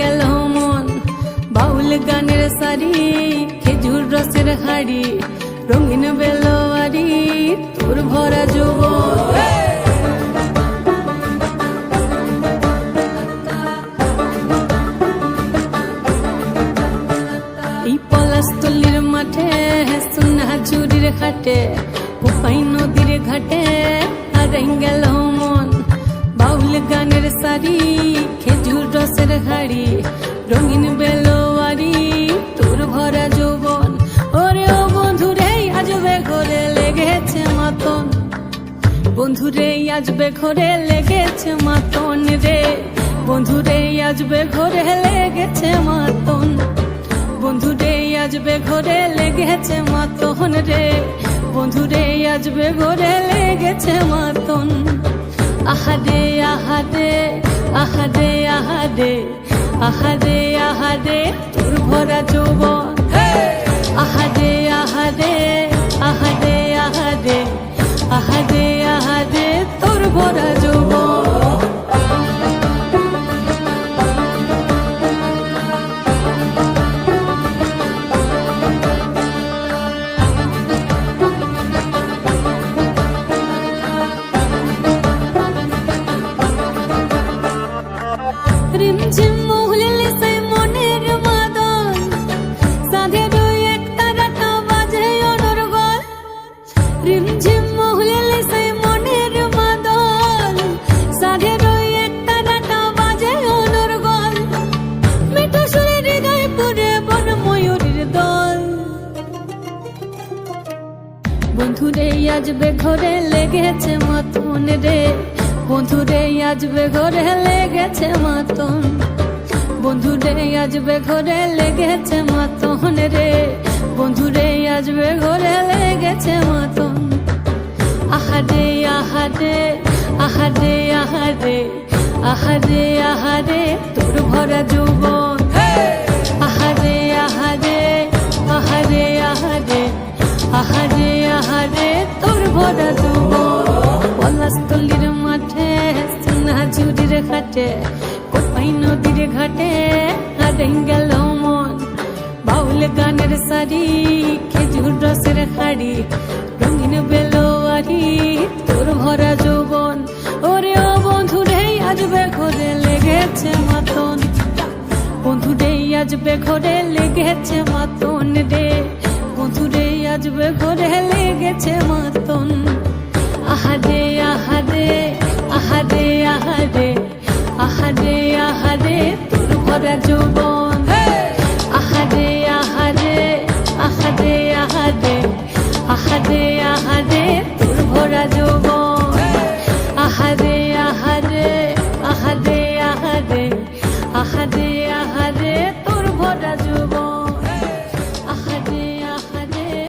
গেল মন বাউল গানের সারি খেজুর রসের হাড়ি রঙিন বেলোয়ারি তোর ভরা যৌবন এই পলাশতলির মাঠে সোনা চুরির ঘাটে কোপাই নদীর ঘাটে হারাই গেল মন বাউল গানের সারি খেজুর রসের হাড়ি রঙিন বেলোয়ারি তোর ভরা যৌবন ওরে ও বন্ধুরে আজবে ঘরে লেগেছে মাতন বন্ধুরে আজবে ঘরে লেগেছে মাতন রে বন্ধুরে আজবে ঘরে লেগেছে মাতন বন্ধুরে আজবে ঘরে লেগেছে মাতন রে বন্ধুরে আজবে ঘরে লেগেছে মাতন আহারে আহারে আহারে আহারে আহারে আহারে তোর ভরা যৌবন আহারে আহারে আহারে আহারে আহারে আহারে তোর ভরা যৌবন রিমঝিম মহুলিলে সেই মনের মাদন সাধের এক তারাটা বাজে অনর্গল রিমঝিম মহুলিলে সেই মনের মাদন সাধের এক তারাটা বাজে অনর্গল মিঠু সুরে হৃদয় পুরে বন ময়ূরীর দল বন্ধুরে আজবে ঘরে লেগেছে মাতন রে বন্ধুরে আজবে ঘরে লেগেছে মাতন বন্ধুরে আজবে ঘরে লেগেছে মাতন রে বন্ধুরে আজবে ঘরে লেগেছে মাতন আহারে আহারে আহারে আহারে আহারে আহারে তোর ভরা যৌবন আহারে আহারে আহারে আহারে আহারে আহারে তোর ভরা যৌবন পলাশতলির মাঠে সোনা চুরির ঘাটে কোপাই নদীর ঘাটে হারাই গেল মন বাউল গানের সারি খেজুর রসের হাড়ি রঙিন বেলোয়ারি তোর ভরা যৌবন ওরে ও বন্ধুরে আজবে ঘরে লেগেছে মাতন বন্ধুরে আজবে ঘরে লেগেছে মাতন রে বন্ধুরে আজবে ঘরে লেগেছে মাতন আহারে আহারে আহারে আহারে আহারে আহারে তোর ভরা যৌবন আহারে আহারে আহারে আহারে আহারে আহারে তোর ভরা যৌবন।